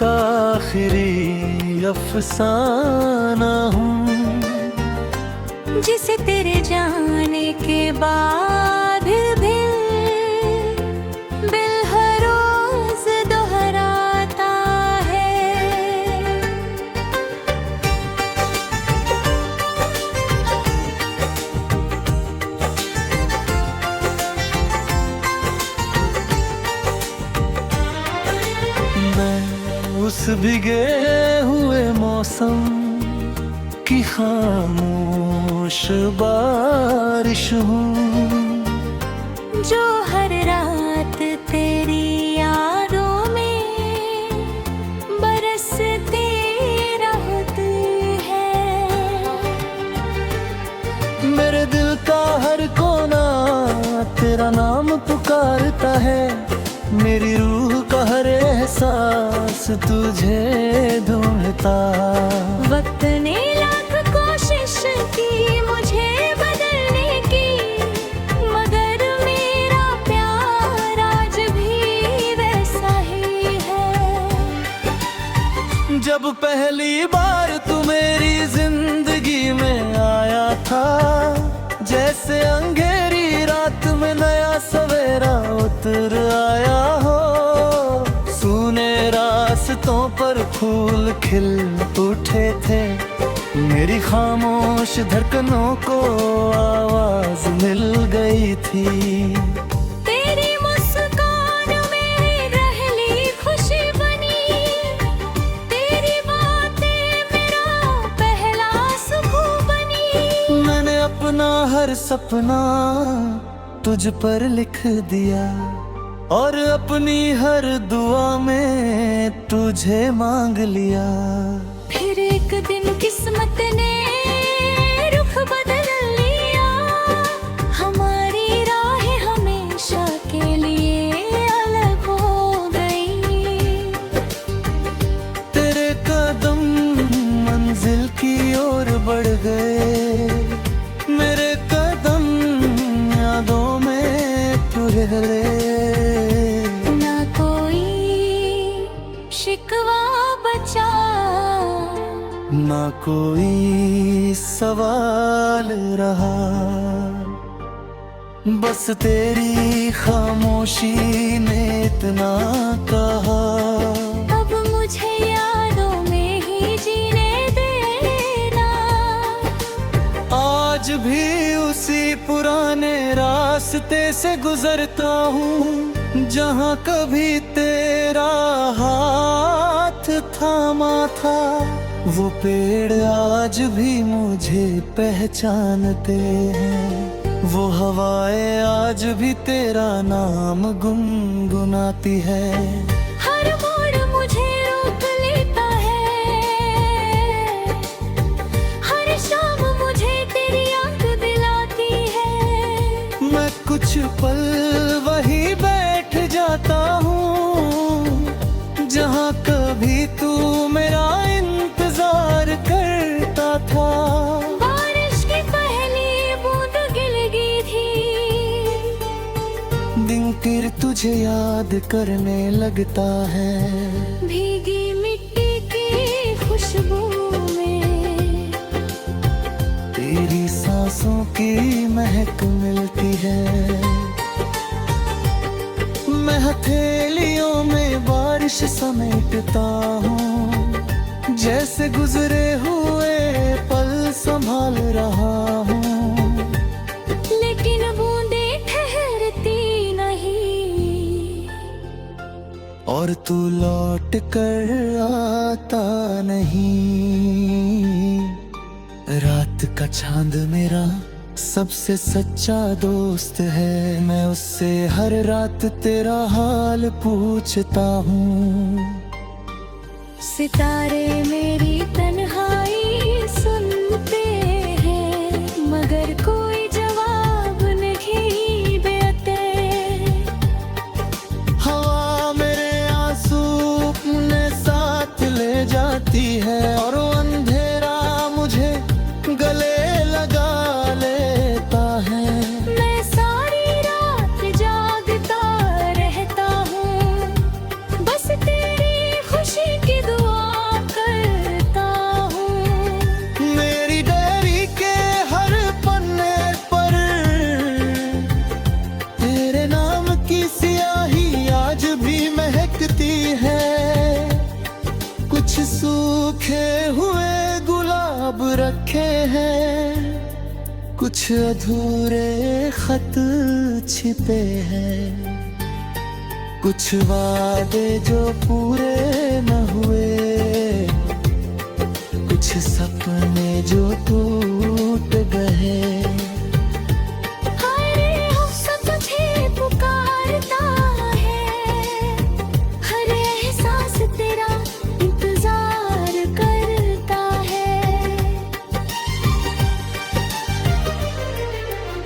का आखिरी अफसाना हूँ, जिसे तेरे जाने के बाद भी दिल हर रोज दोहराता है। मैं उस भीगे हुए मौसम की खामोश बारिश हूँ, जो हर रात तेरी यादों में बरसती रहती है। मेरे दिल का हर कोना तेरा नाम पुकारता है, मेरी रूह का हर एहसास तुझे ढूंढता। वक्त ने लाख कोशिश की मुझे बदलने की, मगर मेरा प्यार आज भी वैसा ही है। जब पहली बार तू मेरी जिंदगी में आया था, जैसे अंधेरी रात में नया सवेरा उतर आया हो। सूने रास्तों पर फूल खिल उठे थे, मेरी खामोश धड़कनों को आवाज मिल गई थी। तेरी मुस्कान मेरी रहली खुशी बनी, तेरी बातें मेरा पहला सुकून बनी। मैंने अपना हर सपना तुझ पर लिख दिया, और अपनी हर दुआ में तुझे मांग लिया। फिर एक दिन किस्मत ने रुख बदल लिया, हमारी राहें हमेशा के लिए अलग हो गई। तेरे कदम मंजिल की ओर बढ़ गए, मेरे कदम यादों में तुरहले। ना कोई शिकवा बचा, ना कोई सवाल रहा, बस तेरी खामोशी ने इतना कहा। अब मुझे यादों में ही जीने देना। आज भी उसी पुराने रास्ते से गुजरता हूँ, जहाँ कभी तेरा हाथ थामा था। वो पेड़ आज भी मुझे पहचानते हैं, वो हवाएं आज भी तेरा नाम गुनगुनाती है। हर मोड़ मुझे रोक लेता है, हर शाम मुझे तेरी याद दिलाती है। मैं कुछ पल वहीं बैठ जाता हूँ, जहाँ कभी तू मेरा इंतजार करता था। बारिश की पहली बूंद गिर गई थी, दिन फिर तुझे याद करने लगता है। भीगी मिट्टी की खुशबू में तेरी सांसों की महक मिलती है। मैं हथेलियों में बारिश समेटता हूँ, जैसे गुजरे हुए पल संभाल रहा हूँ। लेकिन बूंदे ठहरती नहीं, और तू लौट कर आता नहीं। रात का चांद मेरा सबसे सच्चा दोस्त है, मैं उससे हर रात तेरा हाल पूछता हूँ। सितारे मेरी तन्हाई सुनते हैं, मगर कोई जवाब नहीं देते। हवा मेरे आंसू अपने साथ ले जाती है, और वो अंधेरा मुझे गले लगा लेता है। मैं सारी रात जागता रहता हूँ, बस तेरी खुशी की कुछ अधूरे खत छिपे हैं, कुछ वादे जो पूरे न हुए, कुछ सपने जो टूट गए। हर हफ्स तुझे पुकारता है, हर एहसास तेरा इंतजार करता है।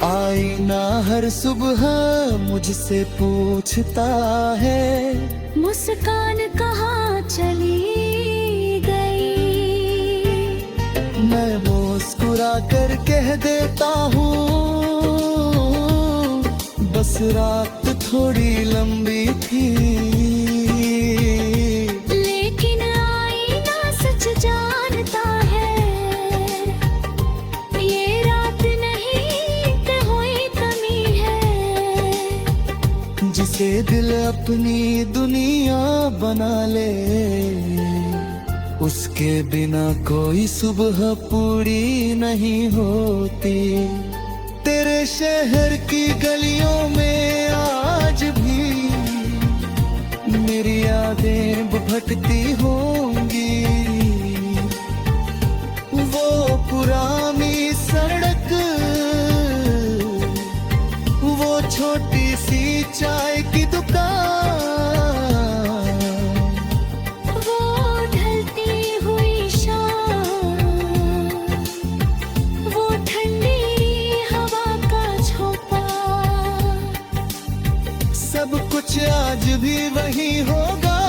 आईना हर सुबह मुझसे पूछता है, मुस्कान कहाँ चली गई। मैं मुस्कुरा कर कह देता हूँ, बस रात थोड़ी लंबी थी। लेकिन आईना सच जानता है, ये रात नहीं कि हुई कमी है। जिसे दिल अपनी दुनिया बना ले, उसके बिना कोई सुबह पूरी नहीं होती। तेरे शहर की गलियों में आज भी मेरी यादें भटकती होंगी। वो पुरानी सड़क, वो छोटी सी चाय की दुकान, वो ढलती हुई शाम, वो ठंडी हवा का झोंका। सब कुछ आज भी वही होगा,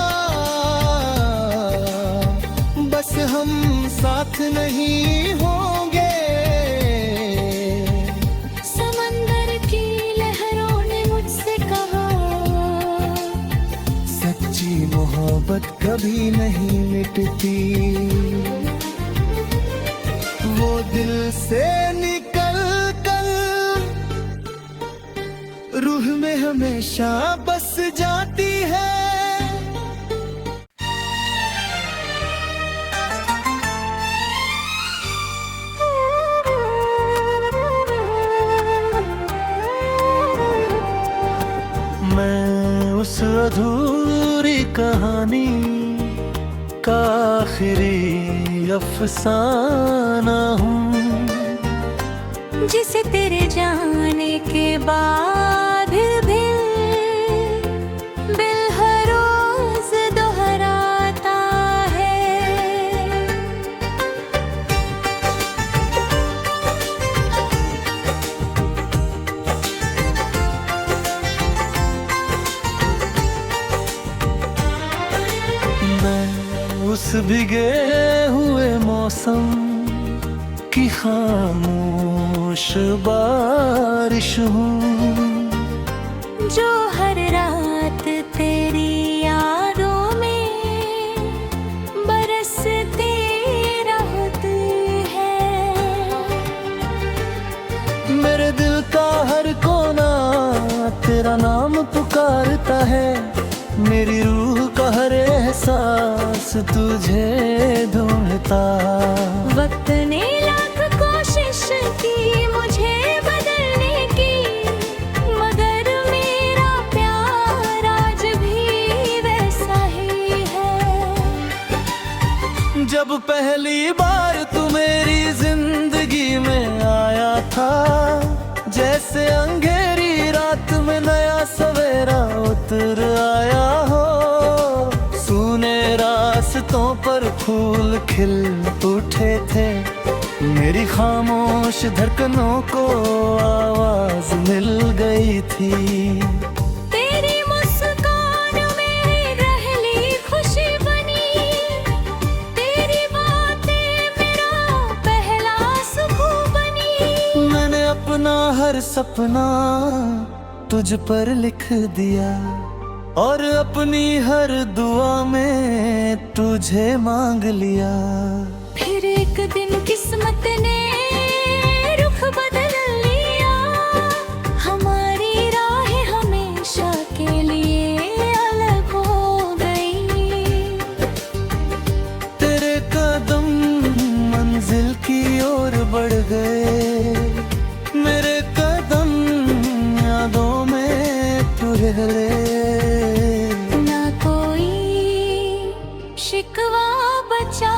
बस हम साथ नहीं होंगे। समंदर की लहरों ने मुझसे कहा, सच्ची मोहब्बत कभी नहीं मिटती। वो दिल से निकल कर रूह में हमेशा बस जाती है। मैं उस अधूरी कहानी का आखिरी अफसाना हूँ, जिसे तेरे जाने के बाद भी दिल हर रोज दोहराता है। मैं उस भीगे हुए मौसम की खामोश बारिश हूँ, जो हर रात तेरी यादों में बरसती रहती है। मेरे दिल का हर कोना तेरा नाम पुकारता है। मेरी रूह का हर एहसास तुझे ढूंढता। वक्त ने लाख कोशिश की मुझे बदलने की, मगर मेरा प्यार आज भी वैसा ही है। जब पहली बार तू मेरी जिंदगी में आया था, जैसे अंधेरी रात में नया सवेरा उतर आया हो। सूने रास्तों पर फूल खिल उठे थे, मेरी खामोश धड़कनों को आवाज मिल गई थी। तेरी मुस्कान में रहली खुशी बनी, तेरी बातें मेरा पहला सुकून बनी। मैंने अपना हर सपना तुझ पर लिख दिया, और अपनी हर दुआ में तुझे मांग लिया। फिर एक दिन किस्मत ने रुख बदल लिया, हमारी राहें हमेशा के लिए अलग हो गई। तेरे कदम मंजिल की ओर बढ़ गए, चेहरे, ना कोई शिकवा बचा,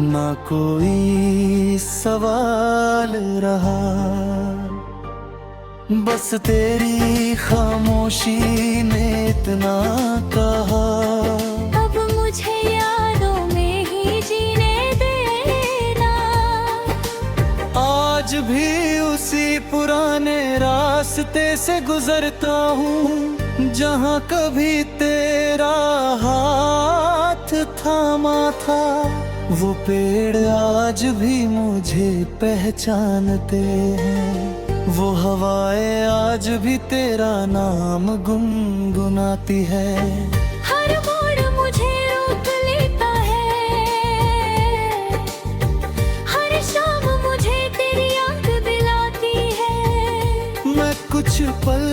ना कोई सवाल रहा। बस तेरी खामोशी ने इतना कहा, अब मुझे यादों में ही जीने देना। आज भी उसी पुराने रास्ते से गुजरता हूँ, जहाँ कभी तेरा हाथ थामा था। वो पेड़ आज भी मुझे पहचानते हैं, वो हवाएं आज भी तेरा नाम गुनगुनाती है। हर मोड़ मुझे रोक लेता है, हर शाम मुझे तेरी याद दिलाती है। मैं कुछ पल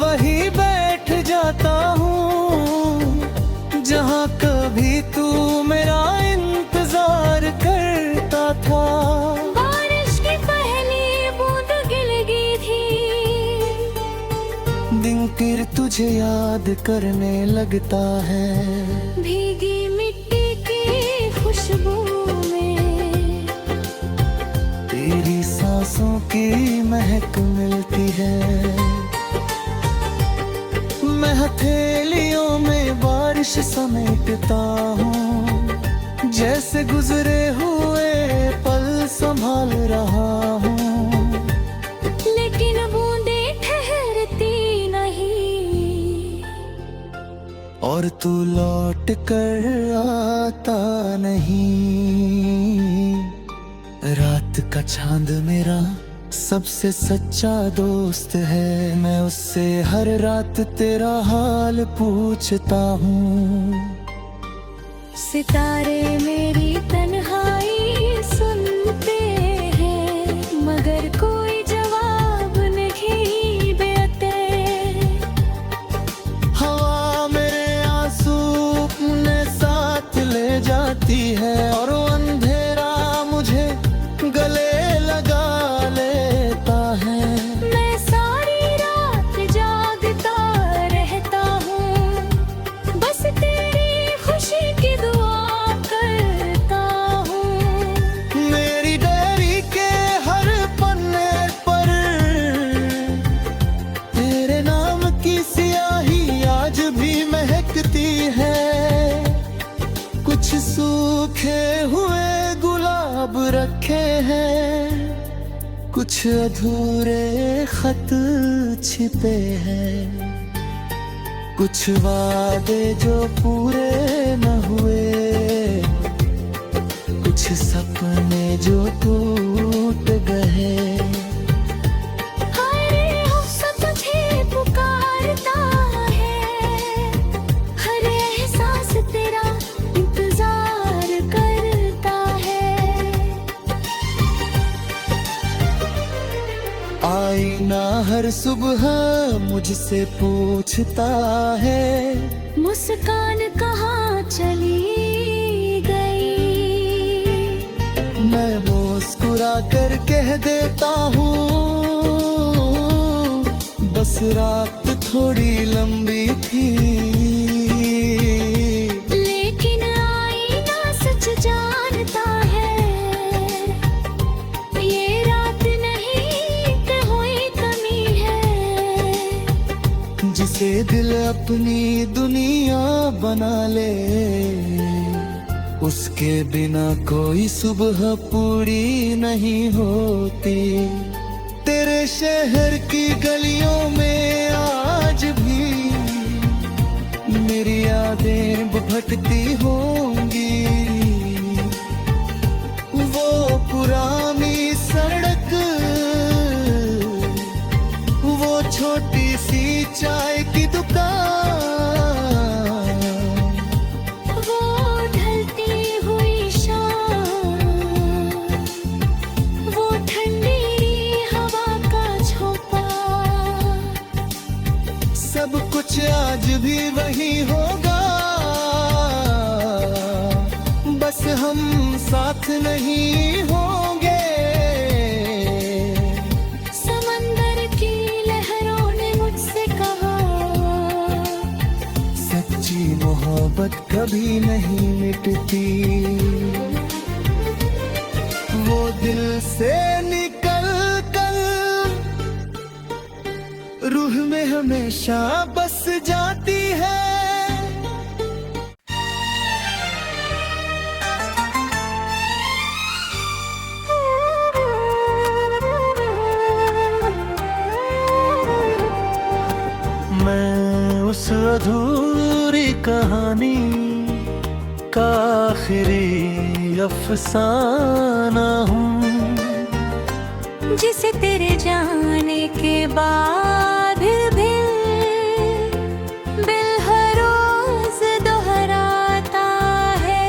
वहीं बैठ जाता हूँ, जहाँ कभी तू मेरा इंतजार करता था। बारिश की पहली बूंद गिर गई थी, दिन फिर तुझे याद करने लगता है। भीगी मिट्टी की खुशबू में तेरी सांसों की महक मिलती है। मैं हथेलियों में बारिश समेटता हूँ, जैसे गुजरे हुए पल संभाल रहा हूँ। लेकिन बूंदें ठहरती नहीं, और तू लौट कर आता नहीं। रात का चांद मेरा सबसे सच्चा दोस्त है, मैं उससे हर रात तेरा हाल पूछता हूँ। सितारे मेरी तन्हाई सुनते हैं, मगर कोई जवाब नहीं देते। हवा मेरे आंसू अपने साथ ले जाती है, और वो अंधेरा मुझे गले लगा लेता है। मैं सारी रात जागता रहता हूँ, बस तेरी खुशी की दुआ करता हूँ। मेरी डायरी के हर पन्ने पर तेरे नाम की स्याही आज भी महकती है। कुछ सूखे हुए गुलाब रखे हैं, कुछ अधूरे खत छिपे हैं, कुछ वादे जो पूरे न हुए, कुछ सपने जो टूट गए। हाय रे हौसला तुझे पुकारता है, हर एहसास तेरा इंतजार करता है। आईना हर सुबह मुझसे पूछता है, मुस्कान कहाँ चली गई। मैं मुस्कुरा कर कह देता हूँ, बस रात थोड़ी लंबी थी। लेकिन आईना सच जानता है, ये रात नहीं कि हुई कमी है। जिसे दिल अपनी दुनिया बना ले, उसके बिना कोई सुबह पूरी नहीं होती। तेरे शहर की गलियों में आज भी मेरी यादें भटकती होंगी। वो पुरानी सड़क, वो छोटी सी चाय की दुकान, वो ढलती हुई शाम, वो ठंडी हवा का झोंका, सब कुछ आज भी वही होगा। बस हम साथ नहीं होंगे। समंदर की लहरों ने मुझसे कहा, मोहब्बत कभी नहीं मिटती, वो दिल से निकल कर रूह में हमेशा बस जाती है। मैं उस अधूरी कहानी का आखिरी अफसाना हूँ, जिसे तेरे जाने के बाद भी दिल हर रोज दोहराता है।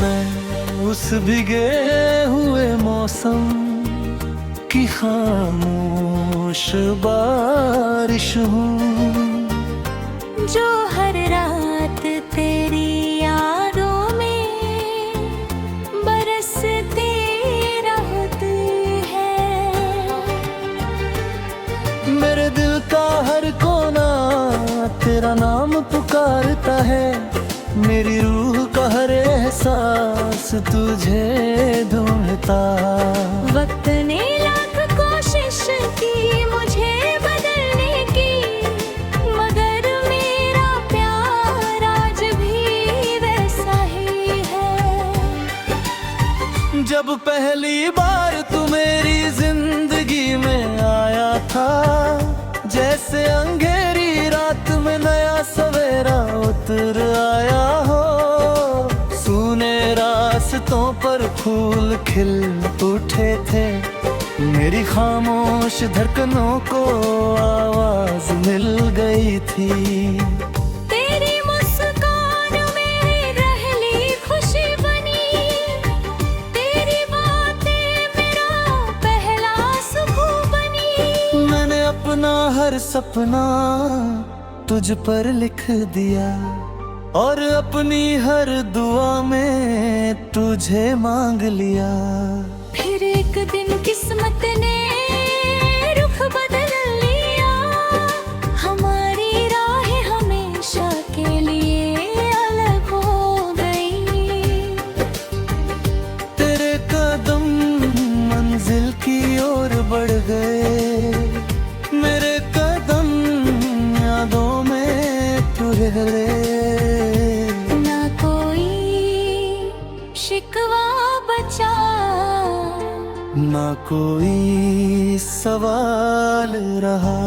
मैं उस भीगे हुए मौसम की खामोश बारिश हूँ, जो हर रात तेरी यादों में बरसती रहती है। मेरे दिल का हर कोना तेरा नाम पुकारता है, मेरी रूह का हर एहसास तुझे ढूंढता। वक्त ने लाख कोशिश की मुझे बदलने की, मगर मेरा प्यार आज भी वैसा ही है। जब पहली बार तू मेरी जिंदगी में आया था, जैसे अंधेरी रात में नया सवेरा उतर आया हो। सूने रास्तों पर फूल खिल उठे थे, मेरी खामोश धड़कनों को आवाज मिल गई थी। तेरी मुस्कान में रहली खुशी बनी, तेरी बातें मेरा पहला सुकून बनी। मैंने अपना हर सपना तुझ पर लिख दिया, और अपनी हर दुआ में तुझे मांग लिया। फिर एक दिन किस्मत ने रुख बदल लिया, हमारी राहें हमेशा के लिए अलग हो गई। तेरे कदम मंजिल की ओर बढ़ गए, मेरे कदम यादों में तू रह गए। ना कोई शिकवा बचा, ना कोई सवाल रहा,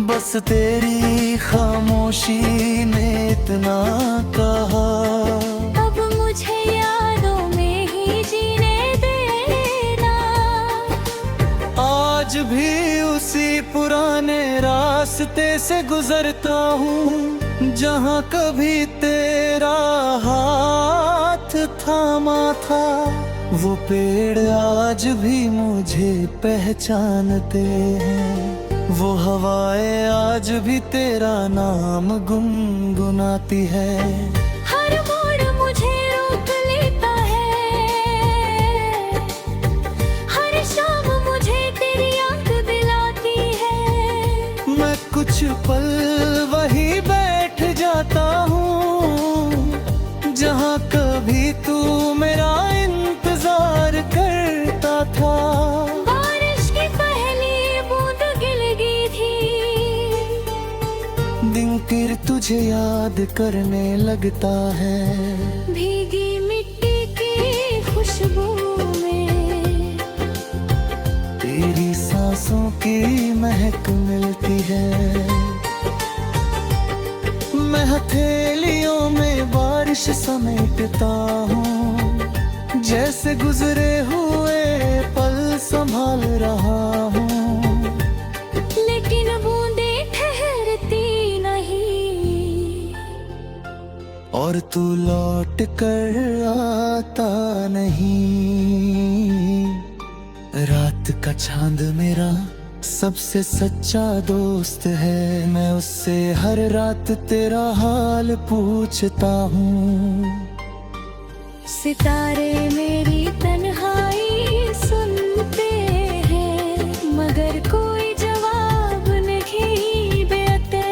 बस तेरी खामोशी ने इतना कहा। अब मुझे यादों में ही जीने देना। आज भी उसी पुराने रास्ते से गुजरता हूँ, जहाँ कभी तेरा हाथ थामा था। वो पेड़ आज भी मुझे पहचानते हैं, वो हवाएं आज भी तेरा नाम गुनगुनाती है। हर मोड़ मुझे रोक लेता है, हर शाम मुझे तेरी याद दिलाती है। मैं कुछ पल वहीं बैठ जाता हूँ, जहाँ कभी तू मेरा इंतजार करता था। बारिश की पहली बूंद गिर गई थी, दिन फिर तुझे याद करने लगता है। भीगी मिट्टी की खुशबू में तेरी सांसों की महक मिलती है। मैं हथेलियों में बारिश समेटता हूँ, जैसे गुजरे हुए पल संभाल रहा हूँ। लेकिन बूंदे ठहरती नहीं, और तू लौट कर आता नहीं। रात का चांद मेरा सबसे सच्चा दोस्त है। मैं उससे हर रात तेरा हाल पूछता हूँ। सितारे मेरी तन्हाई सुनते हैं, मगर कोई जवाब नहीं देते।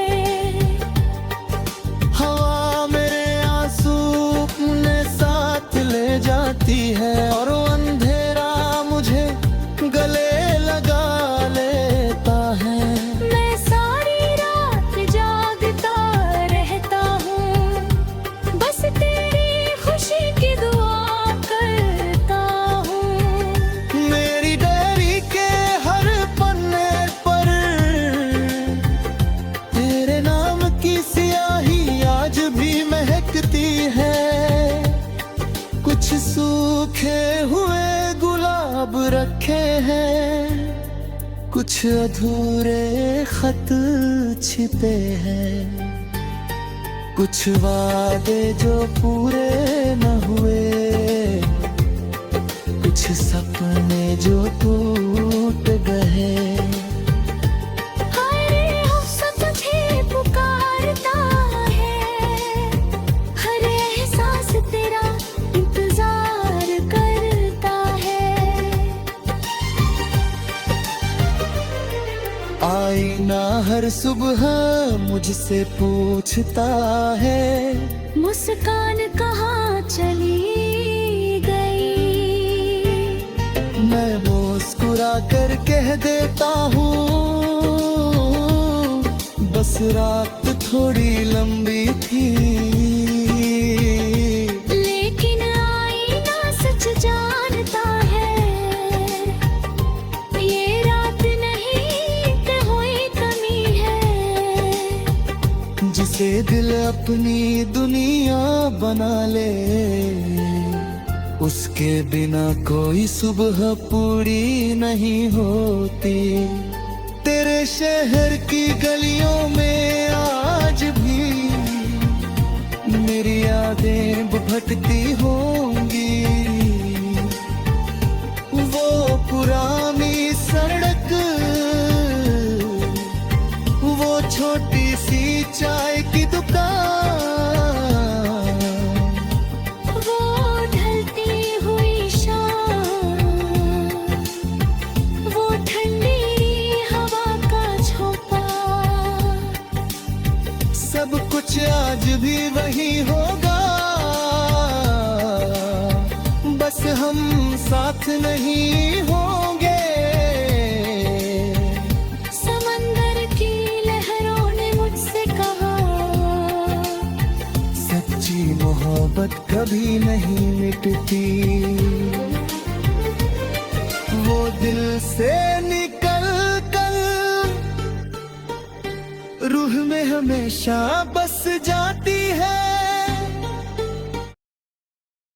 हवा मेरे आंसू अपने साथ ले जाती है, और वो अंधेरा मुझे गले लगा लेता है। मैं सारी रात जागता रहता हूँ, बस तेरी खुशी की दुआ करता हूँ। मेरी डायरी के हर पन्ने पर तेरे नाम की स्याही आज भी महकती है। कुछ सूखे हुए गुलाब रखे हैं, कुछ अधूरे खत छिपे हैं, कुछ वादे जो पूरे न हुए, कुछ सपने जो टूट गए। हाय रे अफ़सोस तुझे पुकारता है, हर एहसास तेरा इंतजार करता है। आईना हर सुबह मुझसे पूछता है, मुस्कान कहाँ चली गई। मैं मुस्कुरा कर कह देता हूँ, बस रात थोड़ी लंबी थी। लेकिन आईना सच जानता है, ये रात नहीं कि हुई कमी है। जिसे दिल अपनी दुनिया बना ले, उसके बिना कोई सुबह पूरी नहीं होती। तेरे शहर की गलियों में आज भी मेरी यादें भटकती होंगी। वो पुरानी सड़क, वो छोटी सी चाय की दुकान, वो ढलती हुई शाम, वो ठंडी हवा का झोंका, सब कुछ आज भी वही होगा। बस हम साथ नहीं होंगे। समंदर की लहरों ने मुझसे कहा, सच्ची मोहब्बत कभी नहीं मिटती। वो दिल से निकल कर रूह में हमेशा बस जाती है।